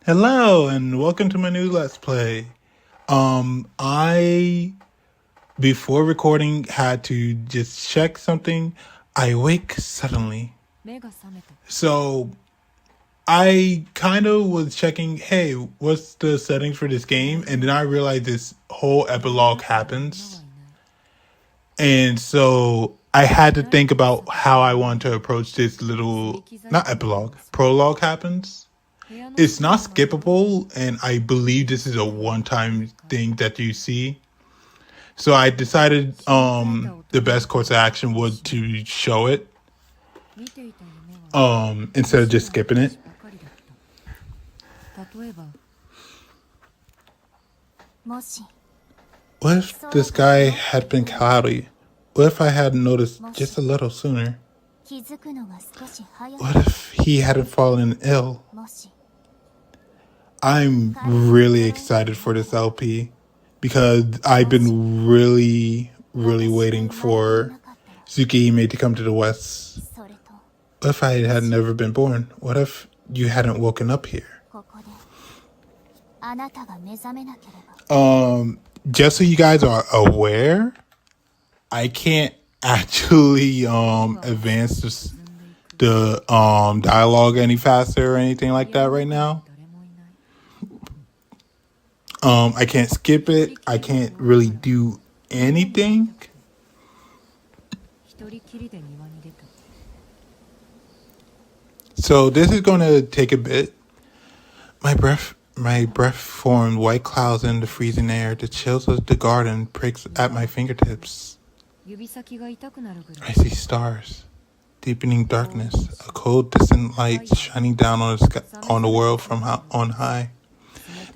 Hello and welcome to my new Let's Play. I before recording had to just check something. I awake suddenly. So I kind of was checking, hey, what's the settings for this game? And then I realized this whole epilogue happens. And so I had to think about how I want to approach this little, not epilogue, prologue happens. It's not skippable, and I believe this is a one-time thing that you see. So I decided the best course of action was to show it instead of just skipping it. What if the sky had been cloudy? What if I had noticed just a little sooner? What if he hadn't fallen ill? I'm really excited for this LP because I've been really waiting for Tsukihime to come to the West. What if I had never been born? What if you hadn't woken up here? Just so you guys are aware, I can't actually advance the dialogue any faster or anything like that right now. I can't skip it. I can't really do anything. So this is going to take a bit. My breath formed white clouds in the freezing air. The chills of the garden pricks at my fingertips. I see stars, deepening darkness, a cold, distant light shining down on the sky, on the world from on high.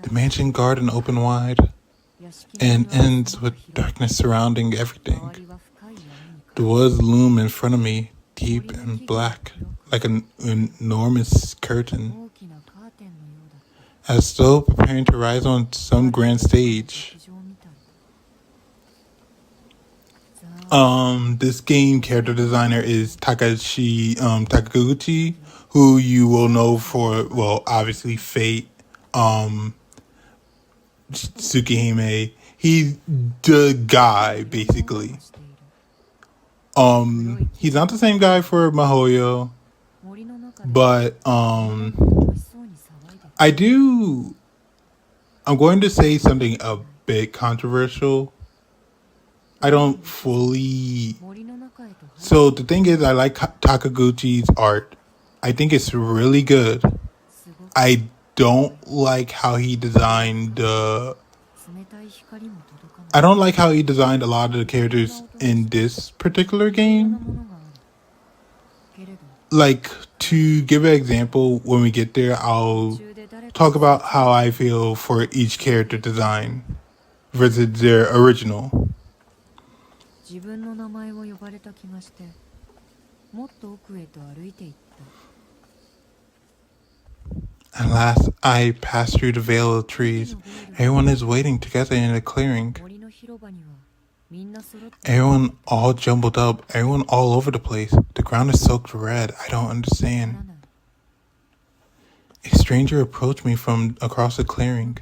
The mansion garden open wide and ends with darkness surrounding everything. The woods loom in front of me, deep and black, like an enormous curtain, as though preparing to rise on some grand stage. This game character designer is Takaguchi, who you will know for, well, obviously Fate, Tsukihime. He's the guy, basically. He's not the same guy for Mahoyo, but I'm going to say something a bit controversial. I don't fully. So the thing is, I like Takaguchi's art. I think it's really good. I don't like how he designed I don't like how he designed a lot of the characters in this particular game. Like, to give an example, when we get there, I'll talk about how I feel for each character design versus their original. At last, I passed through the veil of trees. Everyone is waiting together in a clearing. Everyone all jumbled up. Everyone all over the place. The ground is soaked red. I don't understand. A stranger approached me from across the clearing.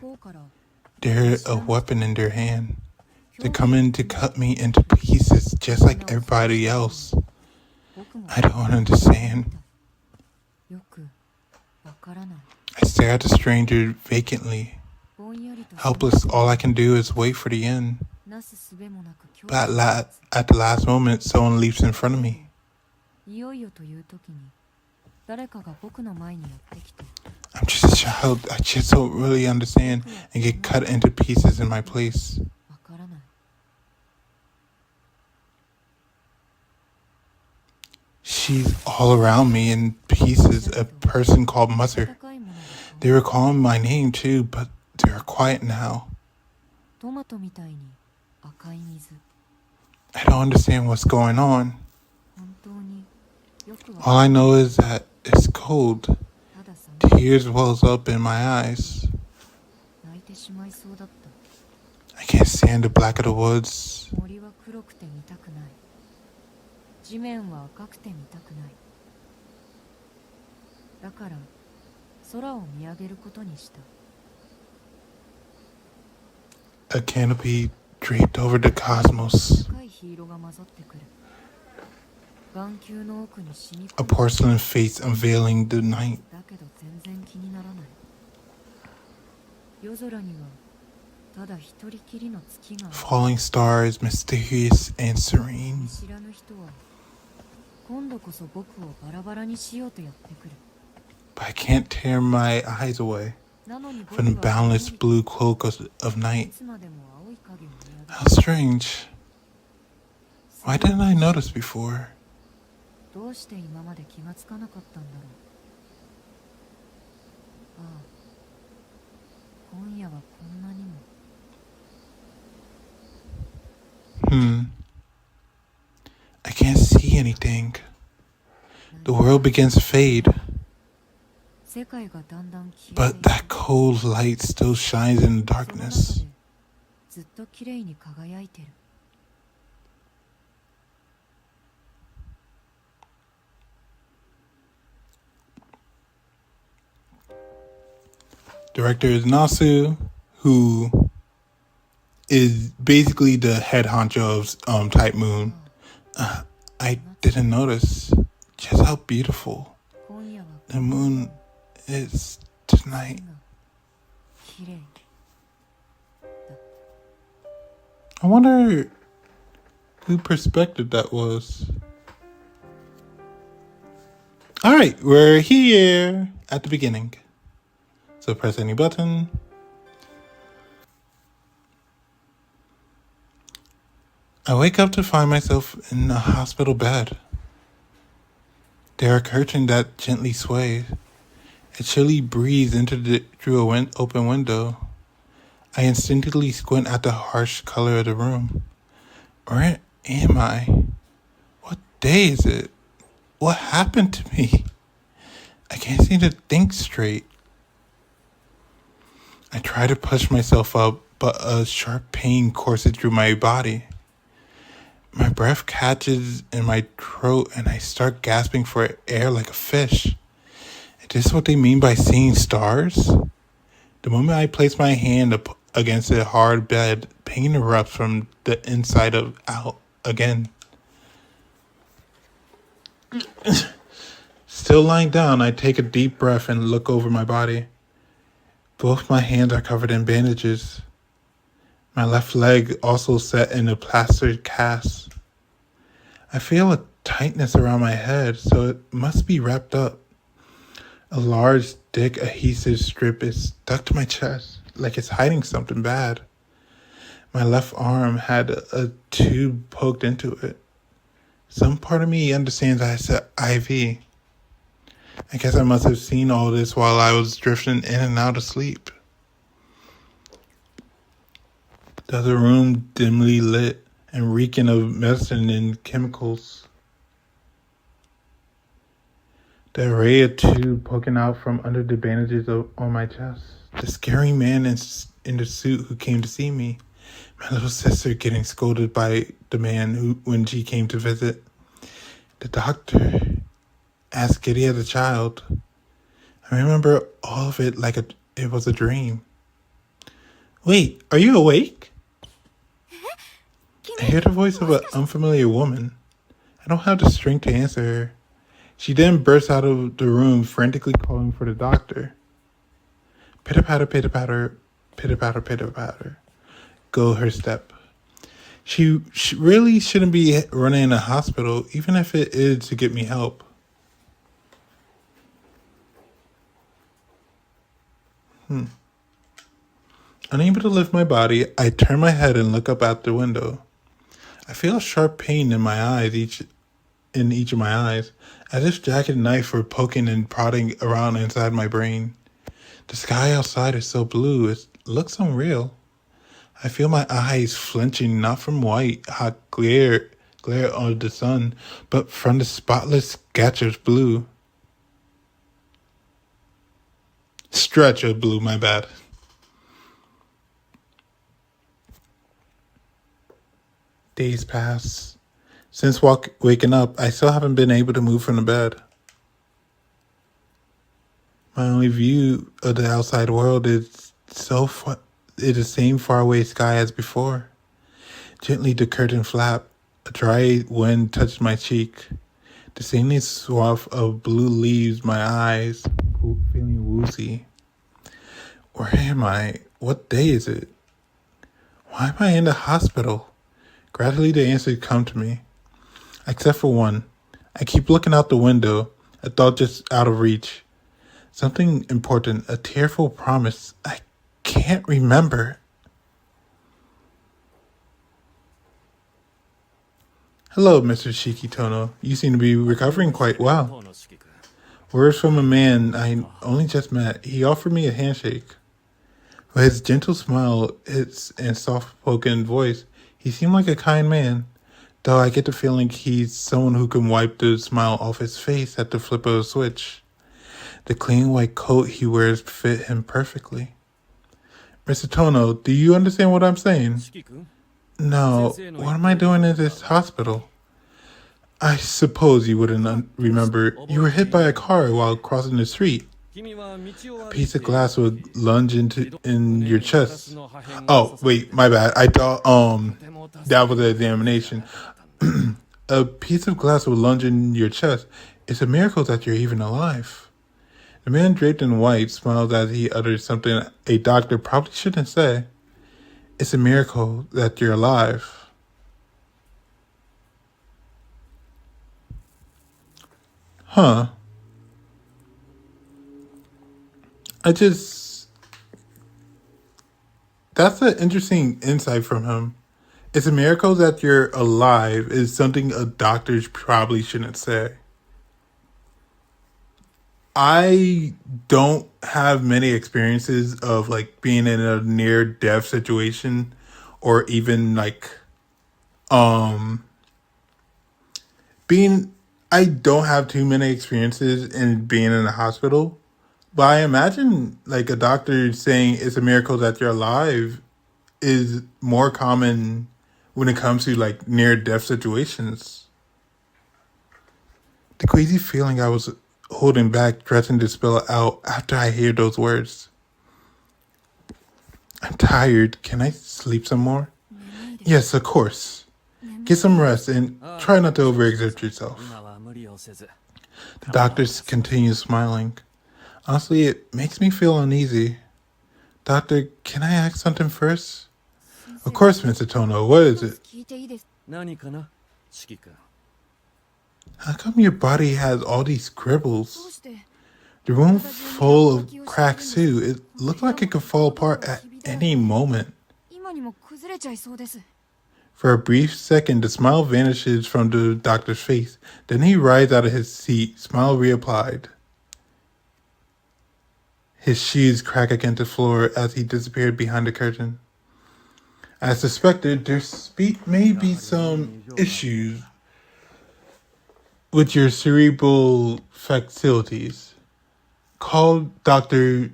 They had a weapon in their hand. They're coming to cut me into pieces just like everybody else. I don't understand. I stare at the stranger vacantly. Helpless, all I can do is wait for the end. But at the last moment, someone leaps in front of me. I'm just a child. I just don't really understand and get cut into pieces in my place. She's all around me in pieces. A person called Mother. They were calling my name too, but they're quiet now. I don't understand what's going on. All I know is that it's cold. Tears wells up in my eyes. I can't stand the black of the woods. A canopy draped over the cosmos. A porcelain face unveiling the night. Falling stars, mysterious and serene. But I can't tear my eyes away from the boundless blue cloak of night. How strange. Why didn't I notice before? I can't see anything. The world begins to fade. But that cold light still shines in the darkness. Director is Nasu, who is basically the head honcho of Type Moon. I didn't notice just how beautiful the moon is tonight. I wonder whose perspective that was. Alright, we're here at the beginning. So press any button. I wake up to find myself in a hospital bed. There are curtains that gently sway. A chilly breeze entered through an open window. I instinctively squint at the harsh color of the room. Where am I? What day is it? What happened to me? I can't seem to think straight. I try to push myself up, but a sharp pain courses through my body. My breath catches in my throat and I start gasping for air like a fish. Is this what they mean by seeing stars? The moment I place my hand up against a hard bed, pain erupts from the inside out again. Still lying down, I take a deep breath and look over my body. Both my hands are covered in bandages. My left leg also set in a plastered cast. I feel a tightness around my head, so it must be wrapped up. A large, thick adhesive strip is stuck to my chest, like it's hiding something bad. My left arm had a tube poked into it. Some part of me understands that it's an IV. I guess I must have seen all this while I was drifting in and out of sleep. The other room dimly lit and reeking of medicine and chemicals. The array of tube poking out from under the bandages on my chest. The scary man in the suit who came to see me. My little sister getting scolded by the man when she came to visit. The doctor asked Kitty as a child. I remember all of it like it was a dream. Wait, are you awake? I hear the voice of an unfamiliar woman. I don't have the strength to answer her. She then bursts out of the room, frantically calling for the doctor. Pitter-patter, pitter-patter, pitter-patter, pitter-patter. Go her step. She really shouldn't be running a hospital, even if it is to get me help. Unable to lift my body, I turn my head and look up out the window. I feel a sharp pain in my eyes, each of my eyes, as if jagged knife were poking and prodding around inside my brain. The sky outside is so blue, it looks unreal. I feel my eyes flinching, not from white hot glare of the sun, but from the spotless sketch of blue. Stretch of blue, my bad. Days pass. Since waking up, I still haven't been able to move from the bed. My only view of the outside world is the same faraway sky as before. Gently the curtain flapped. A dry wind touched my cheek. The same swath of blue leaves my eyes, feeling woozy. Where am I? What day is it? Why am I in the hospital? Gradually the answers come to me. Except for one. I keep looking out the window, a thought just out of reach. Something important, a tearful promise. I can't remember. Hello, Mr. Shikitono. You seem to be recovering quite well. Words from a man I only just met. He offered me a handshake. With his gentle smile and soft-spoken voice, he seemed like a kind man, though I get the feeling he's someone who can wipe the smile off his face at the flip of a switch. The clean white coat he wears fit him perfectly. Mr. Tono, do you understand what I'm saying? No, what am I doing in this hospital? I suppose you wouldn't remember. You were hit by a car while crossing the street. A piece of glass would lunge in your chest. Oh, wait, my bad. I thought that was an examination. A piece of glass would lunge in your chest. It's a miracle that you're even alive. The man draped in white smiled as he uttered something a doctor probably shouldn't say. It's a miracle that you're alive. Huh. That's an interesting insight from him. It's a miracle that you're alive is something a doctor probably shouldn't say. I don't have many experiences of like being in a near death situation or even like I don't have too many experiences in being in a hospital, but I imagine like a doctor saying it's a miracle that you're alive is more common when it comes to like near death situations. The crazy feeling I was holding back threatened to spill out after I hear those words. I'm tired. Can I sleep some more? Yes, of course. Get some rest and try not to overexert yourself. The doctor continues smiling. Honestly, it makes me feel uneasy. Doctor, can I ask something first? Of course, Mr. Tono. What is it? How come your body has all these scribbles? The room full of cracks too. It looked like it could fall apart at any moment. For a brief second, the smile vanishes from the doctor's face. Then he rises out of his seat, smile reapplied. His shoes crack against the floor as he disappeared behind the curtain. As suspected, there may be some issues with your cerebral facilities. Call Dr.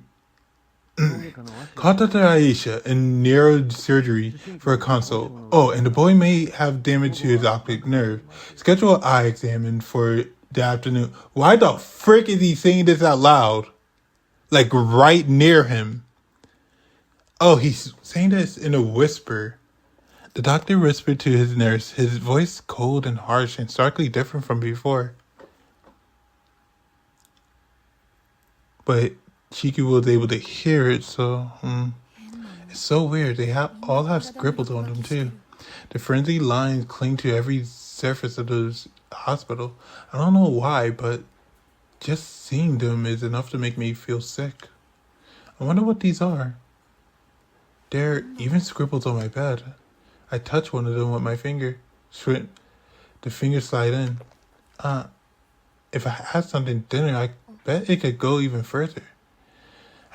Aisha in neurosurgery for a consult. Oh, and the boy may have damage to his optic nerve. Schedule an eye exam for the afternoon. Why the frick is he saying this out loud? Like right near him. Oh, he's saying this in a whisper. The doctor whispered to his nurse, his voice cold and harsh and starkly different from before. But Chiku was able to hear it, so it's so weird. They all have scribbles on them too. The frenzied lines cling to every surface of the hospital. I don't know why, but just seeing them is enough to make me feel sick. I wonder what these are. There are even scribbles on my bed. I touch one of them with my finger. The finger slide in. If I had something thinner, I bet it could go even further.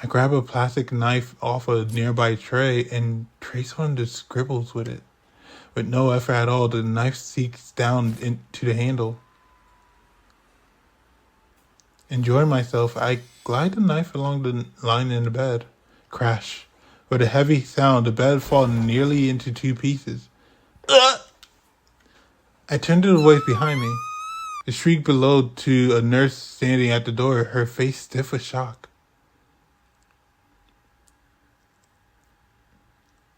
I grab a plastic knife off a nearby tray and trace one of the scribbles with it. With no effort at all, the knife sinks down into the handle. Enjoying myself, I glide the knife along the line in the bed. Crash. With a heavy sound, the bed falls nearly into two pieces. I turn to the voice behind me. The shriek below to a nurse standing at the door, her face stiff with shock.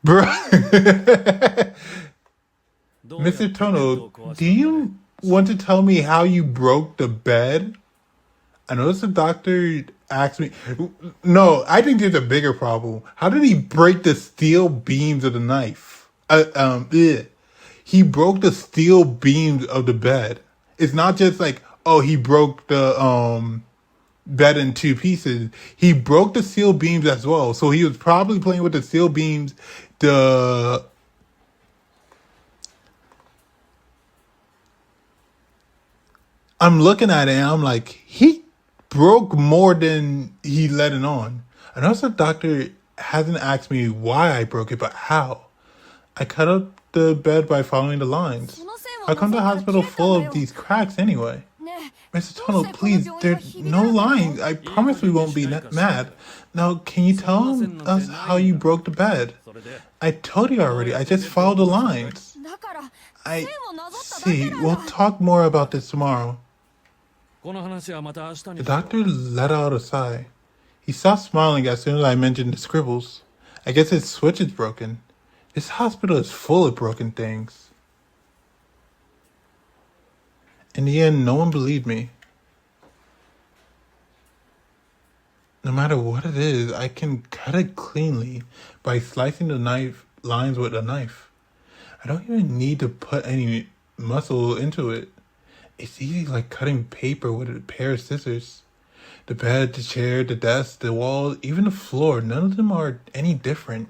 Bro. Mr. Tono, do you want to tell me how you broke the bed? I noticed the doctor asked me. No, I think there's a bigger problem. How did he break the steel beams of the knife? Ugh. He broke the steel beams of the bed. It's not just like, oh, he broke the bed in two pieces. He broke the steel beams as well. So he was probably playing with the steel beams. I'm looking at it and I'm like, he broke more than he let it on. I noticed the doctor hasn't asked me why I broke it, but how. I cut up the bed by following the lines. How come the hospital full of these cracks anyway? Mr. Tono, please, there's no lines. I promise we won't be mad. Now, can you tell us how you broke the bed? I told you already. I just followed the lines. I see. We'll talk more about this tomorrow. The doctor let out a sigh. He stopped smiling as soon as I mentioned the scribbles. I guess his switch is broken. This hospital is full of broken things. In the end, no one believed me. No matter what it is, I can cut it cleanly by slicing the knife lines with a knife. I don't even need to put any muscle into it. It's easy like cutting paper with a pair of scissors. The bed, the chair, the desk, the wall, even the floor, none of them are any different.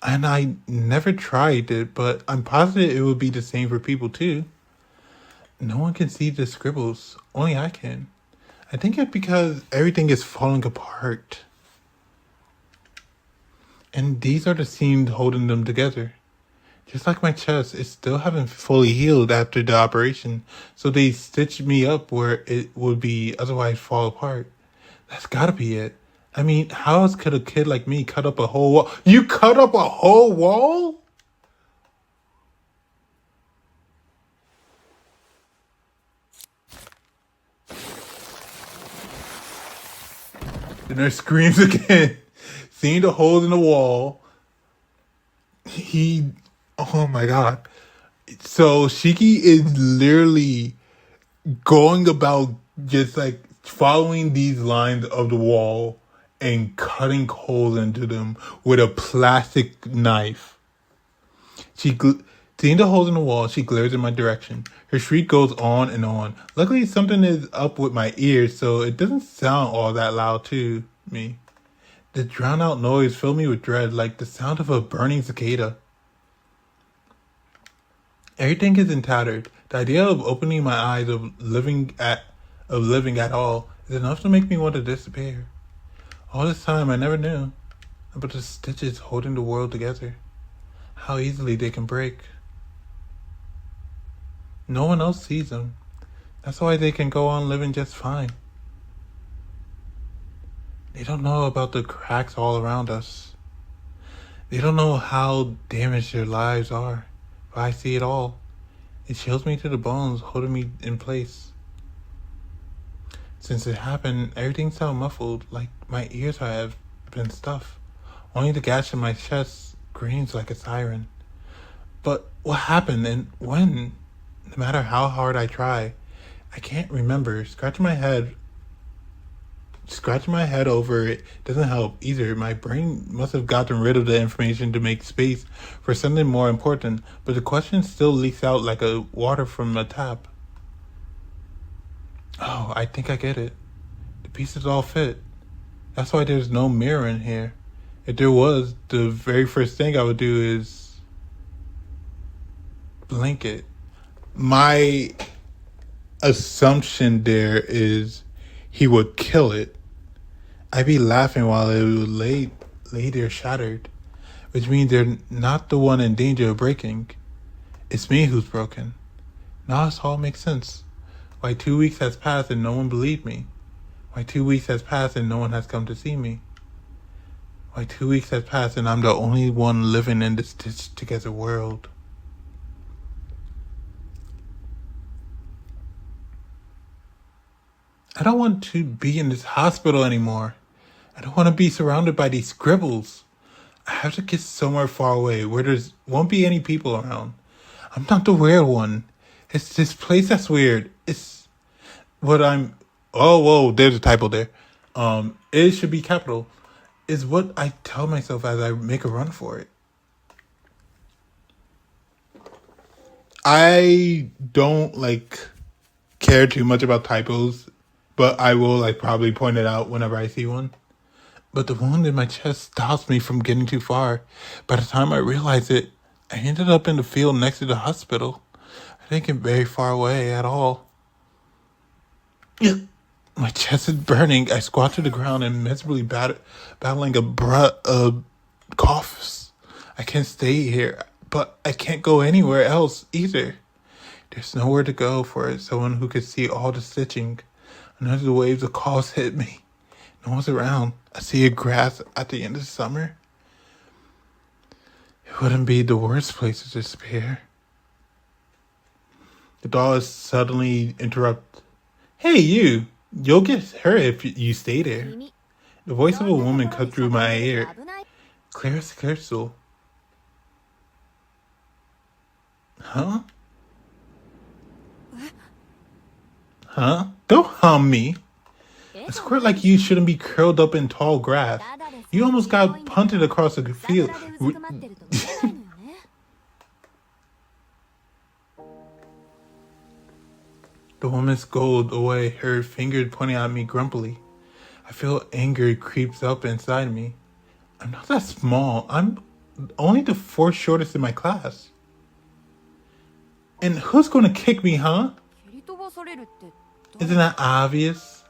And I never tried it, but I'm positive it would be the same for people too. No one can see the scribbles. Only I can. I think it's because everything is falling apart. And these are the seams holding them together. Just like my chest, it still haven't fully healed after the operation, so they stitched me up where it would be otherwise fall apart. That's gotta be it. I mean, how else could a kid like me cut up a whole wall? You cut up a whole wall? The nurse screams again. Seeing the holes in the wall, oh my god. So Shiki is literally going about just like following these lines of the wall and cutting holes into them with a plastic knife. Seeing the holes in the wall, she glares in my direction. Her shriek goes on and on. Luckily, something is up with my ears, so it doesn't sound all that loud to me. The drowned out noise filled me with dread, like the sound of a burning cicada. Everything is in tattered. The idea of opening my eyes of living at all is enough to make me want to disappear. All this time I never knew about the stitches holding the world together. How easily they can break. No one else sees them. That's why they can go on living just fine. They don't know about the cracks all around us. They don't know how damaged their lives are. But I see it all. It chills me to the bones, holding me in place. Since it happened, everything sounds muffled, like my ears have been stuffed. Only the gash in my chest screams like a siren. But what happened and when? No matter how hard I try, I can't remember. Scratching my head over it doesn't help either. My brain must have gotten rid of the information to make space for something more important, but the question still leaks out like a water from a tap. Oh, I think I get it. The pieces all fit. That's why there's no mirror in here. If there was, the very first thing I would do is blink it. My assumption there is he would kill it. I'd be laughing while it would lay there shattered, which means they're not the one in danger of breaking. It's me who's broken. Now this all makes sense. Why 2 weeks has passed and no one believed me? Why 2 weeks has passed and no one has come to see me? Why 2 weeks has passed and I'm the only one living in this stitched together world? I don't want to be in this hospital anymore. I don't want to be surrounded by these scribbles. I have to get somewhere far away where there's won't be any people around. I'm not the weird one. It's this place that's weird. It's what I'm. Oh, whoa! There's a typo there. It should be capital. Is what I tell myself as I make a run for it. I don't care too much about typos, but I will probably point it out whenever I see one. But the wound in my chest stops me from getting too far. By the time I realize it, I ended up in the field next to the hospital. I didn't get very far away at all. My chest is burning. I squat to the ground and miserably battling a coughs. I can't stay here, but I can't go anywhere else either. There's nowhere to go for someone who could see all the stitching. Another the waves of coughs hit me. No one's around. I see a grass at the end of summer. It wouldn't be the worst place to disappear. The doll suddenly interrupts. Hey, you! You'll get hurt if you stay there. The voice of a woman cut through my ear. Clear as crystal. Huh? Huh? Don't hum me. A squirt like you shouldn't be curled up in tall grass. You almost got punted across the field. The woman scolded away, her finger pointing at me grumpily. I feel anger creeps up inside me. I'm not that small. I'm only the fourth shortest in my class. And who's going to kick me, huh? Isn't that obvious?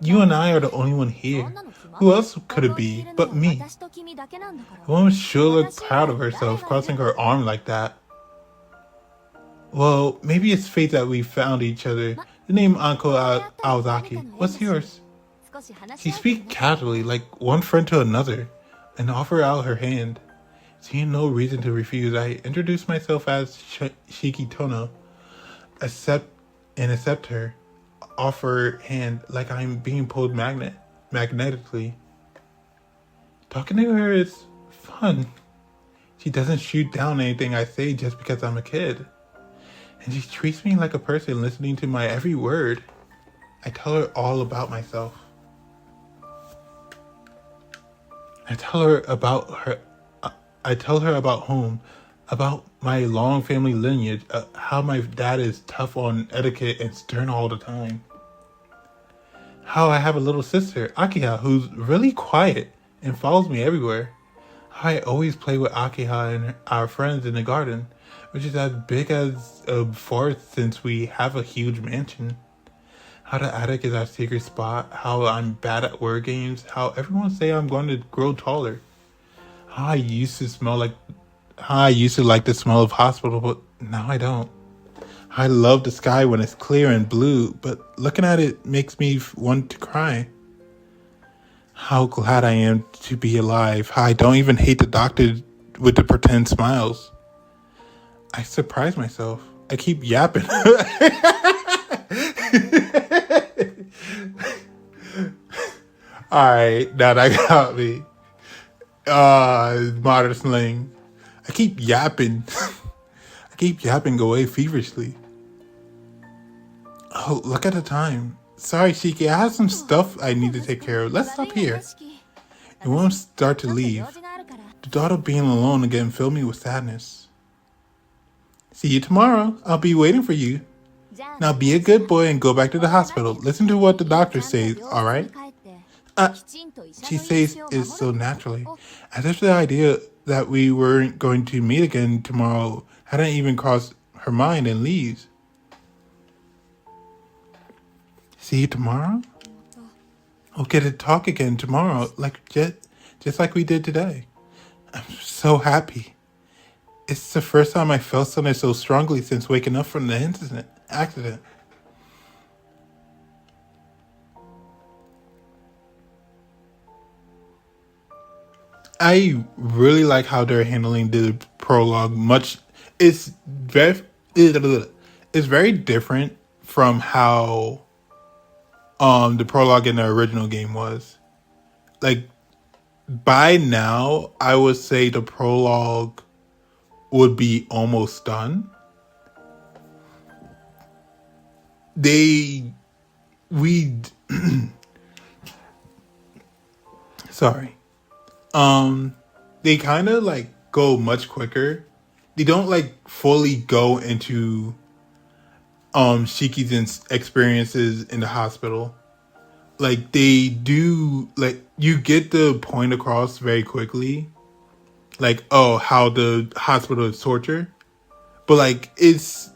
You and I are the only one here. Who else could it be but me? The woman sure looked proud of herself, crossing her arm like that. Well, maybe it's fate that we found each other. The name Uncle Aozaki. What's yours? She speaks casually, like one friend to another, and offer out her hand. Seeing no reason to refuse, I introduce myself as Shiki Tono. Accept her. Offer hand like I'm being pulled magnetically. Talking to her is fun. She doesn't shoot down anything I say just because I'm a kid. And she treats me like a person listening to my every word. I tell her all about myself. I tell her about home, about my long family lineage, how my dad is tough on etiquette and stern all the time. How I have a little sister, Akiha, who's really quiet and follows me everywhere. How I always play with Akiha and our friends in the garden, which is as big as a forest since we have a huge mansion. How the attic is our secret spot, how I'm bad at word games, how everyone say I'm going to grow taller. How I used to like the smell of hospital, but now I don't. I love the sky when it's clear and blue, but looking at it makes me want to cry. How glad I am to be alive. How I don't even hate the doctor with the pretend smiles. I surprise myself. I keep yapping. Alright, now that got me. Modern slang. I keep yapping. I keep yapping away feverishly. Oh, look at the time. Sorry, Shiki, I have some stuff I need to take care of. Let's stop here. It won't start to leave. The thought of being alone again filled me with sadness. See you tomorrow. I'll be waiting for you. Now be a good boy and go back to the hospital. Listen to what the doctor says, alright? She says it so naturally, as if the idea that we weren't going to meet again tomorrow hadn't even crossed her mind, and leaves. See you tomorrow? We'll get to talk again tomorrow, just like we did today. I'm so happy. It's the first time I felt something so strongly since waking up from the accident. I really like how they're handling the prologue. It's very different from how the prologue in the original game was. Like, by now, I would say the prologue would be almost done. Sorry. They kind of like go much quicker. They don't like fully go into Shiki's experiences in the hospital. Like they do, like you get the point across very quickly. Like, oh, how the hospital is torture. But like it's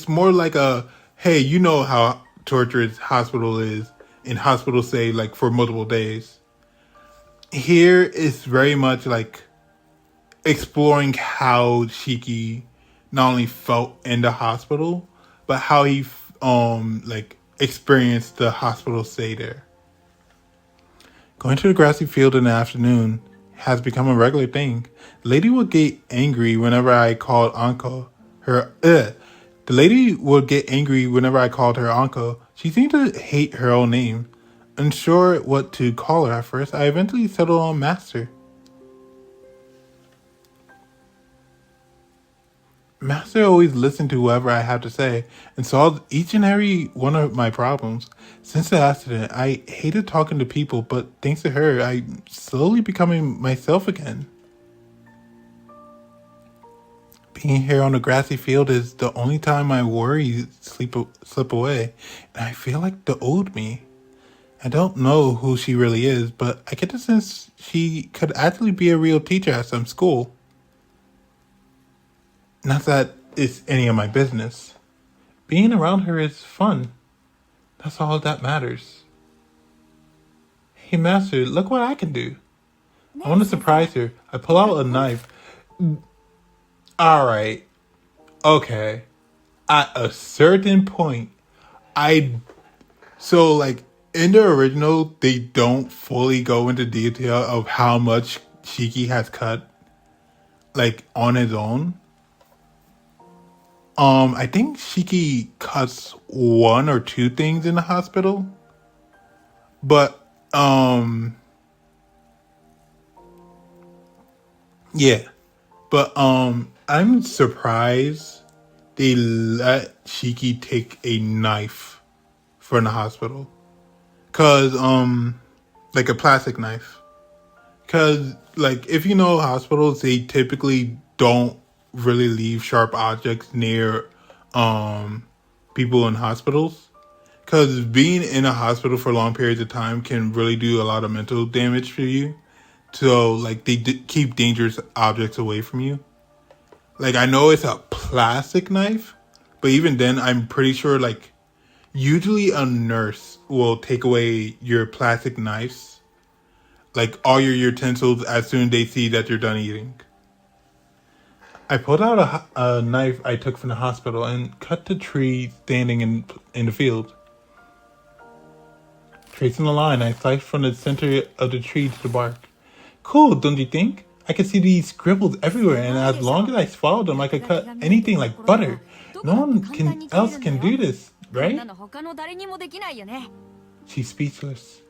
more like a, hey, you know how torturous hospital is, and hospital say like for multiple days. Here it's very much like exploring how Shiki not only felt in the hospital, but how he like experienced the hospital stay there. Going to the grassy field in the afternoon has become a regular thing. The lady would get angry whenever I called uncle her. The lady would get angry whenever I called her uncle. She seemed to hate her own name. Unsure what to call her at first, I eventually settled on Master. Master always listened to whatever I had to say and solved each and every one of my problems. Since the accident, I hated talking to people, but thanks to her, I'm slowly becoming myself again. Being here on the grassy field is the only time my worries slip away, and I feel like the old me. I don't know who she really is, but I get the sense she could actually be a real teacher at some school. Not that it's any of my business. Being around her is fun. That's all that matters. Hey, Master, look what I can do. I want to surprise her. I pull out a knife. Alright. Okay. At a certain point, So, like, in the original, they don't fully go into detail of how much Shiki has cut, like, on his own. I think Shiki cuts one or two things in the hospital. But, yeah. But, I'm surprised they let Shiki take a knife from the hospital. Cause, like a plastic knife. Cause, like, if you know hospitals, they typically don't really leave sharp objects near, people in hospitals. Cause being in a hospital for long periods of time can really do a lot of mental damage for you. So, like, they keep dangerous objects away from you. Like, I know it's a plastic knife, but even then, I'm pretty sure, like, usually a nurse will take away your plastic knives, like all your utensils, as soon as they see that you're done eating. I pulled out a knife I took from the hospital and cut the tree standing in the field. Tracing the line, I sliced from the center of the tree to the bark. Cool, don't you think? I could see these scribbles everywhere, and as long as I swallowed them, I could cut anything like butter. No one else can do this, right? She's speechless.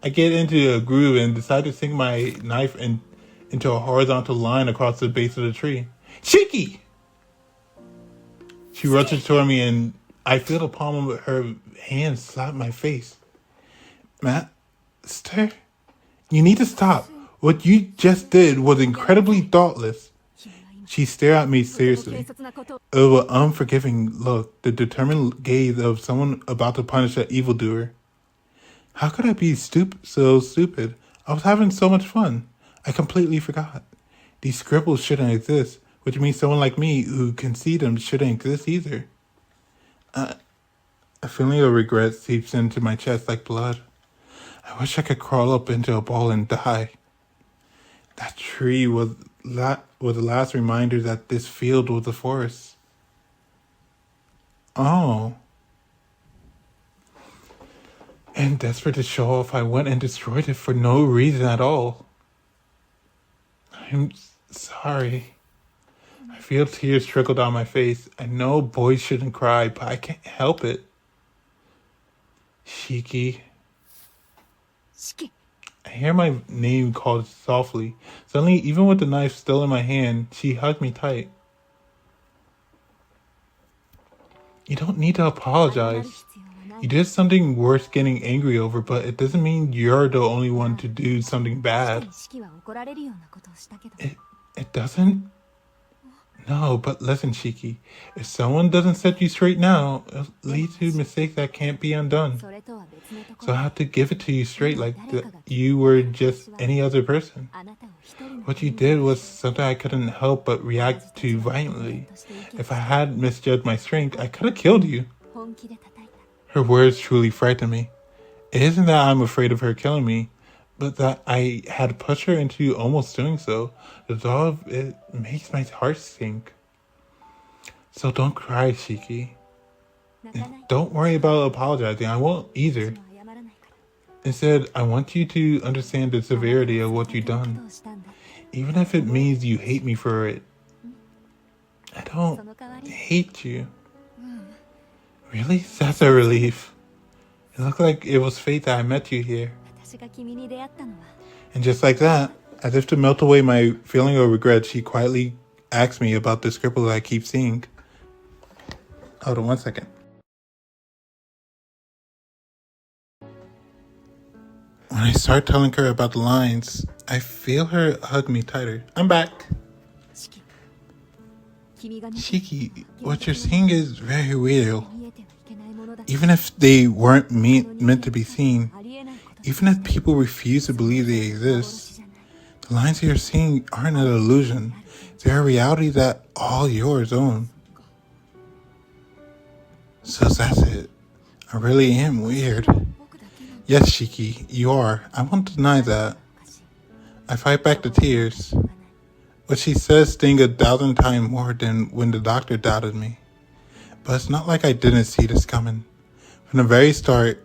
I get into a groove and decide to sink my knife into a horizontal line across the base of the tree. Shiki! She rushes toward me and I feel the palm of her hand slap my face. Master, you need to stop. What you just did was incredibly thoughtless. She stared at me seriously. It was an unforgiving look, the determined gaze of someone about to punish an evildoer. How could I be so stupid? I was having so much fun. I completely forgot. These scribbles shouldn't exist, which means someone like me who can see them shouldn't exist either. A feeling of regret seeps into my chest like blood. I wish I could crawl up into a ball and die. That tree was the last reminder that this field was a forest. Oh. And desperate to show off, I went and destroyed it for no reason at all. I'm sorry. I feel tears trickle down my face. I know boys shouldn't cry, but I can't help it. Shiki. I hear my name called softly. Suddenly, even with the knife still in my hand, she hugged me tight. You don't need to apologize. You did something worth getting angry over, but it doesn't mean you're the only one to do something bad. It doesn't? No, but listen, Shiki. If someone doesn't set you straight now, it leads to mistakes that can't be undone. So I have to give it to you straight like you were just any other person. What you did was something I couldn't help but react to violently. If I had misjudged my strength, I could have killed you. Her words truly frightened me. It isn't that I'm afraid of her killing me, but that I had pushed her into almost doing so. The thought of it makes my heart sink. So don't cry, Shiki. Don't worry about apologizing. I won't either. Instead, I want you to understand the severity of what you've done. Even if it means you hate me for it. I don't hate you. Really? That's a relief. It looked like it was fate that I met you here. And just like that, as if to melt away my feeling of regret, she quietly asked me about the scribbles I keep seeing. Hold on 1 second. When I start telling her about the lines, I feel her hug me tighter. I'm back. Shiki, what you're seeing is very real. Even if they weren't meant to be seen, even if people refuse to believe they exist, the lines you're seeing aren't an illusion. They're a reality that all yours own. So that's it. I really am weird. Yes, Shiki, you are. I won't deny that. I fight back the tears. What she says sting 1,000 times more than when the doctor doubted me. But it's not like I didn't see this coming. From the very start,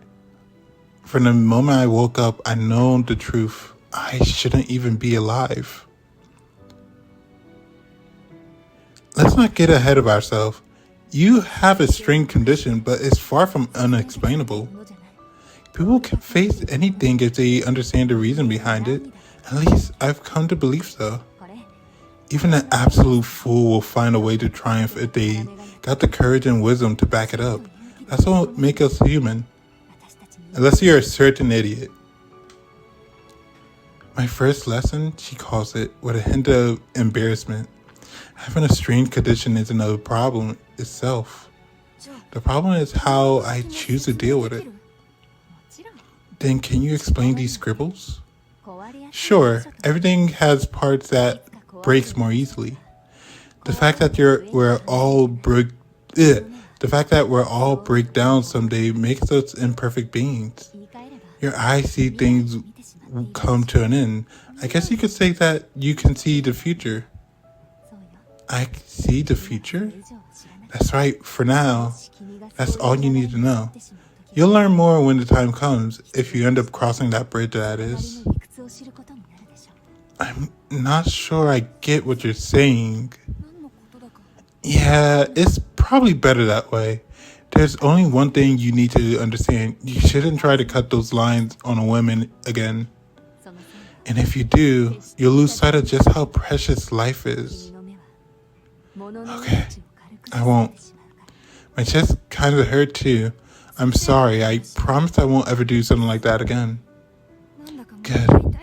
from the moment I woke up, I know the truth. I shouldn't even be alive. Let's not get ahead of ourselves. You have a strange condition, but it's far from unexplainable. People can face anything if they understand the reason behind it. At least I've come to believe so. Even an absolute fool will find a way to triumph if they got the courage and wisdom to back it up. That's what makes us human. Unless you're a certain idiot. My first lesson, she calls it, with a hint of embarrassment. Having a strange condition isn't a problem itself. The problem is how I choose to deal with it. Then can you explain these scribbles? Sure, everything has parts that breaks more easily. The fact that we're all break down someday makes us imperfect beings. Your eyes see things come to an end. I guess you could say that you can see the future. I see the future? That's right, for now. That's all you need to know. You'll learn more when the time comes, if you end up crossing that bridge, that is. I'm not sure I get what you're saying. Yeah, it's probably better that way. There's only one thing you need to understand. You shouldn't try to cut those lines on a woman again. And if you do, you'll lose sight of just how precious life is. Okay, I won't. My chest kind of hurt too. I'm sorry. I promise I won't ever do something like that again. Good.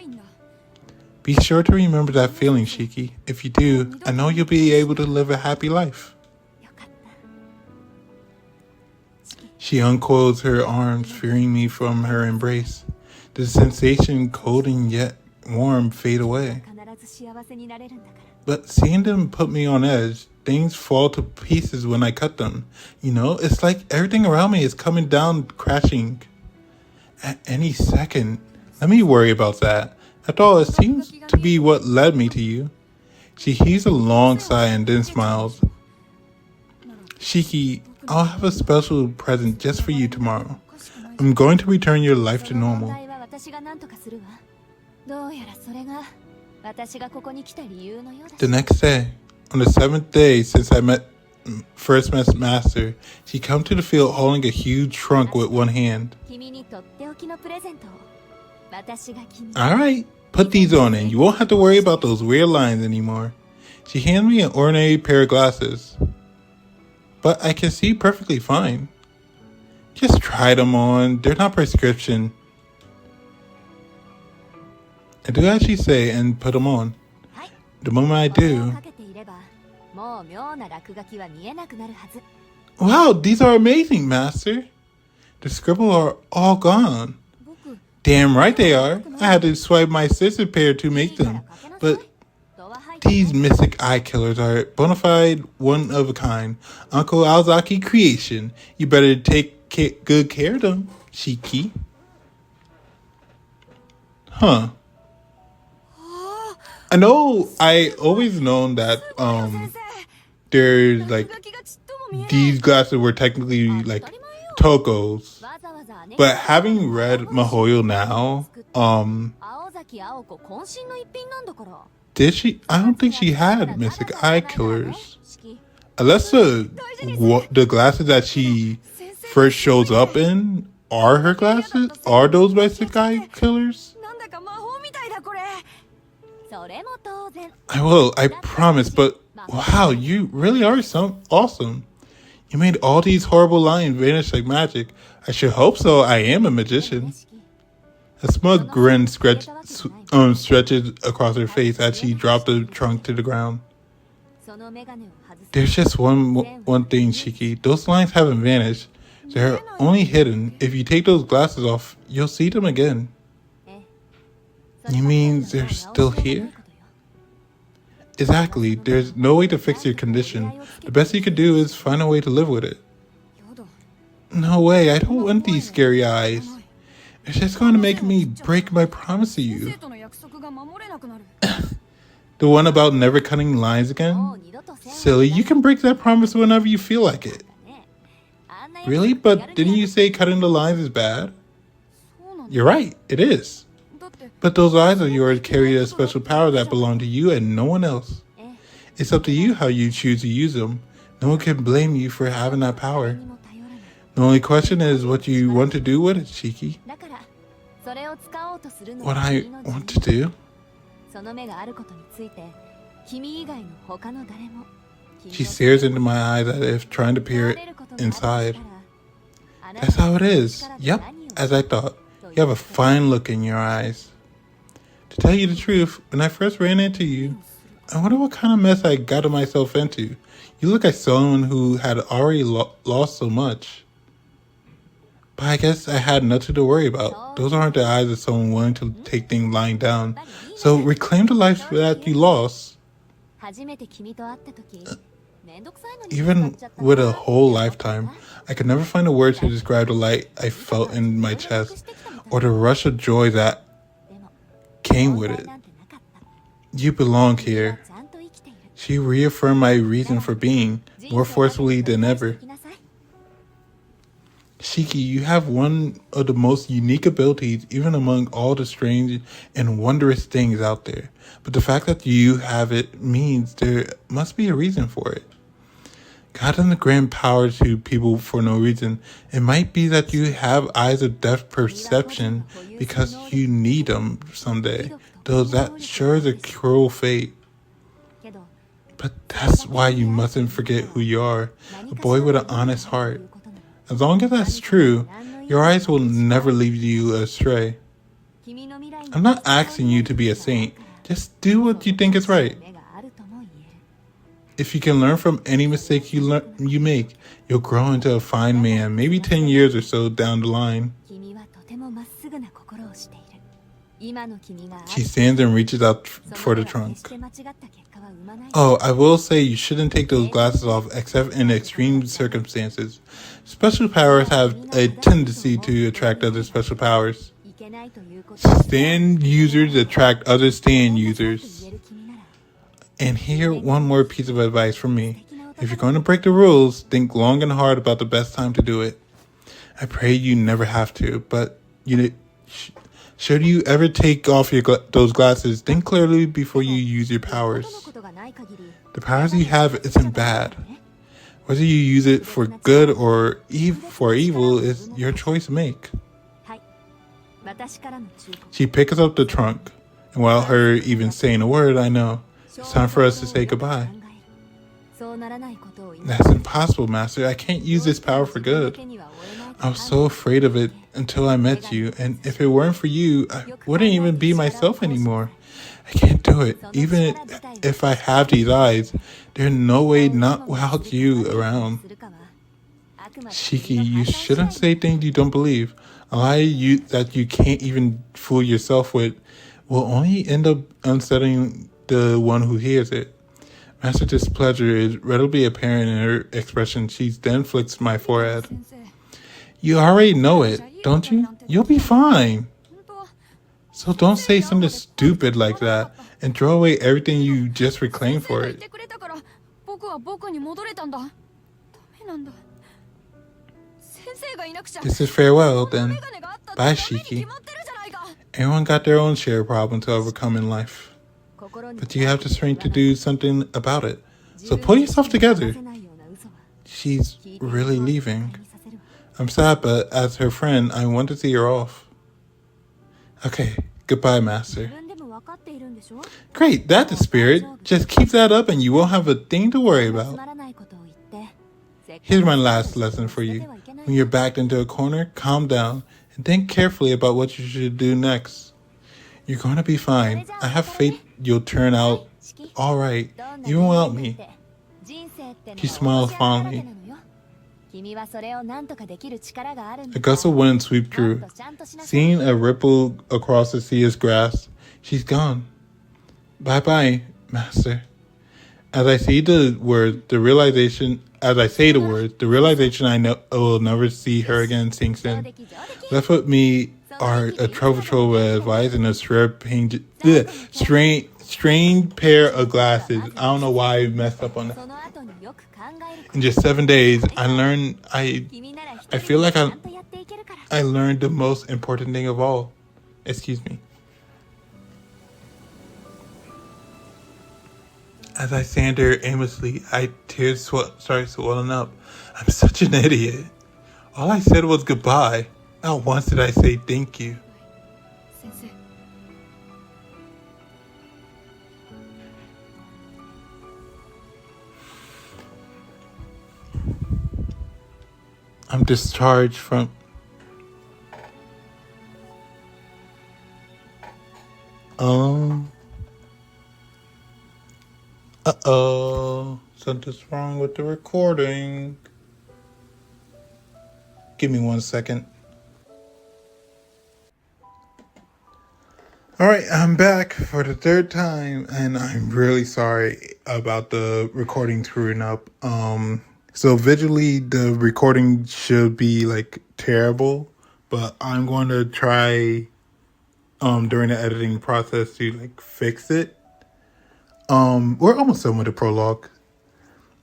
Be sure to remember that feeling, Shiki. If you do, I know you'll be able to live a happy life. She uncoils her arms, freeing me from her embrace. The sensation, cold and yet warm, fade away. But seeing them put me on edge, things fall to pieces when I cut them. You know, it's like everything around me is coming down, crashing. At any second. Let me worry about that. After all, it seems to be what led me to you. She heaves a long sigh and then smiles. Shiki, I'll have a special present just for you tomorrow. I'm going to return your life to normal. The next day, on the 7th day since I first met Master, she comes to the field holding a huge trunk with one hand. Alright, put these on and you won't have to worry about those weird lines anymore. She hands me an ordinary pair of glasses. But I can see perfectly fine. Just try them on, they're not prescription. I do as she say and put them on. The moment I do... Wow, these are amazing, Master. The scribbles are all gone. Damn right they are. I had to swipe my sister pair to make them. But these mystic eye killers are bona fide, one of a kind. Uncle Alzaki creation. You better take good care of them, Shiki. Huh. I know I always known that there's like these glasses were technically like Toko's. But having read Mihoyo now, did she? I don't think she had mystic eye killers. Unless the glasses that she first shows up in are her glasses? Are those mystic eye killers? I will, I promise, but wow, you really are awesome. You made all these horrible lines vanish like magic. I should hope so. I am a magician. A smug grin stretches across her face as she dropped the trunk to the ground. There's just one thing, Shiki. Those lines haven't vanished. They're only hidden. If you take those glasses off, you'll see them again. You mean they're still here? Exactly. There's no way to fix your condition. The best you could do is find a way to live with it. No way. I don't want these scary eyes. It's just going to make me break my promise to you. The one about never cutting lines again? Silly, you can break that promise whenever you feel like it. Really? But didn't you say cutting the lines is bad? You're right, it is. But those eyes of yours carry a special power that belong to you and no one else. It's up to you how you choose to use them. No one can blame you for having that power. The only question is what you want to do with it, Shiki. What I want to do? She stares into my eyes as if trying to peer inside. That's how it is. Yep, as I thought. You have a fine look in your eyes. To tell you the truth, when I first ran into you, I wonder what kind of mess I got myself into. You look like someone who had already lost so much. But I guess I had nothing to worry about. Those aren't the eyes of someone willing to take things lying down. So reclaim the life that you lost. Even with a whole lifetime, I could never find a word to describe the light I felt in my chest or the rush of joy that came with it. You belong here. She reaffirmed my reason for being more forcefully than ever. Shiki, you have one of the most unique abilities even among all the strange and wondrous things out there. But the fact that you have it means there must be a reason for it. God doesn't grant power to people for no reason. It might be that you have eyes of depth perception because you need them someday. Though that sure is a cruel fate. But that's why you mustn't forget who you are. A boy with an honest heart. As long as that's true, your eyes will never lead you astray. I'm not asking you to be a saint. Just do what you think is right. If you can learn from any mistake you make, you'll grow into a fine man, maybe 10 years or so down the line. She stands and reaches out for the trunk. Oh, I will say you shouldn't take those glasses off except in extreme circumstances. Special powers have a tendency to attract other special powers. Stand users attract other stand users. And here, one more piece of advice from me. If you're going to break the rules, think long and hard about the best time to do it. I pray you never have to, but should you ever take off those glasses, think clearly before you use your powers. The powers you have isn't bad. Whether you use it for good or for evil is your choice to make. She picks up the trunk, and without her even saying a word, I know it's time for us to say goodbye. That's impossible, Master. I can't use this power for good. I was so afraid of it until I met you, and if it weren't for you, I wouldn't even be myself anymore. I can't do it. Even if I have these eyes, there's no way not without you around. Shiki, you shouldn't say things you don't believe. A lie that you can't even fool yourself with will only end up unsettling the one who hears it. Master displeasure is readily apparent in her expression. She then flicks my forehead. You already know it, don't you? You'll be fine. So don't say something stupid like that and throw away everything you just reclaimed for it. This is farewell, then. Bye, Shiki. Everyone got their own share of problems to overcome in life. But you have the strength to do something about it. So pull yourself together. She's really leaving. I'm sad, but as her friend, I want to see her off. Okay, goodbye, Master. Great, that's the spirit. Just keep that up and you won't have a thing to worry about. Here's my last lesson for you. When you're backed into a corner, calm down and think carefully about what you should do next. You're going to be fine. I have faith you'll turn out all right, even without me. She smiles fondly. A gust of wind sweeps through. Seeing a ripple across the sea is grass. She's gone. Bye-bye, Master. As I say the words, the realization I know I will never see her again sinks in. Left with me are a trove of advice and a strained pair of glasses. I don't know why I messed up on that. In just 7 days, I learned. I feel like I learned the most important thing of all. Excuse me. As I stand there aimlessly, tears start swelling up. I'm such an idiot. All I said was goodbye. Not once did I say thank you. I'm discharged from... Something's wrong with the recording. Give me 1 second. Alright, I'm back for the third time, and I'm really sorry about the recording screwing up. So visually, the recording should be, terrible, but I'm going to try, during the editing process to, fix it. We're almost done with the prologue.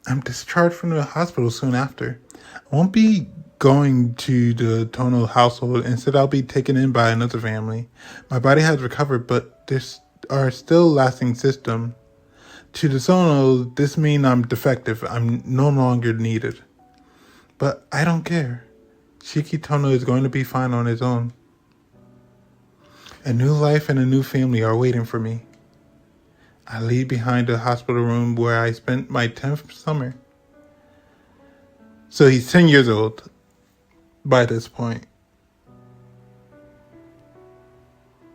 I'm discharged from the hospital soon after. I won't be going to the Tono household. Instead, I'll be taken in by another family. My body has recovered, but there are still lasting symptoms. To the Sono, this means I'm defective. I'm no longer needed. But I don't care. Shiki Tono is going to be fine on his own. A new life and a new family are waiting for me. I leave behind the hospital room where I spent my 10th summer. So he's 10 years old by this point.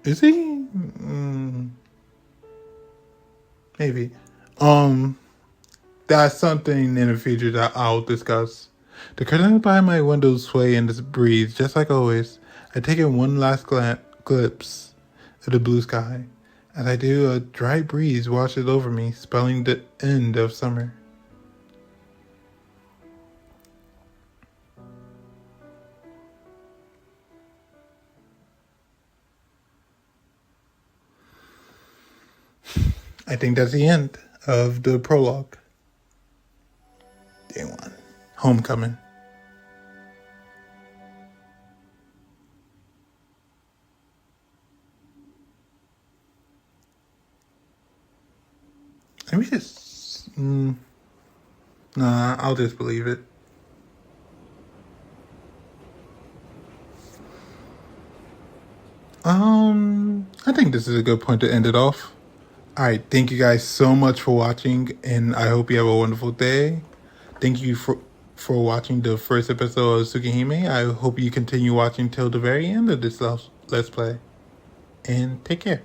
Is he? Maybe. That's something in the future that I'll discuss. The curtains by my window sway in the breeze, just like always. I take in one last glimpse of the blue sky. As I do, a dry breeze washes over me, spelling the end of summer. I think that's the end of the prologue. Day 1. Homecoming. Let me just... Nah, I'll just believe it. think this is a good point to end it off. All right, thank you guys so much for watching, and I hope you have a wonderful day. Thank you for watching the first episode of Tsukihime. I hope you continue watching till the very end of this Let's Play. And take care.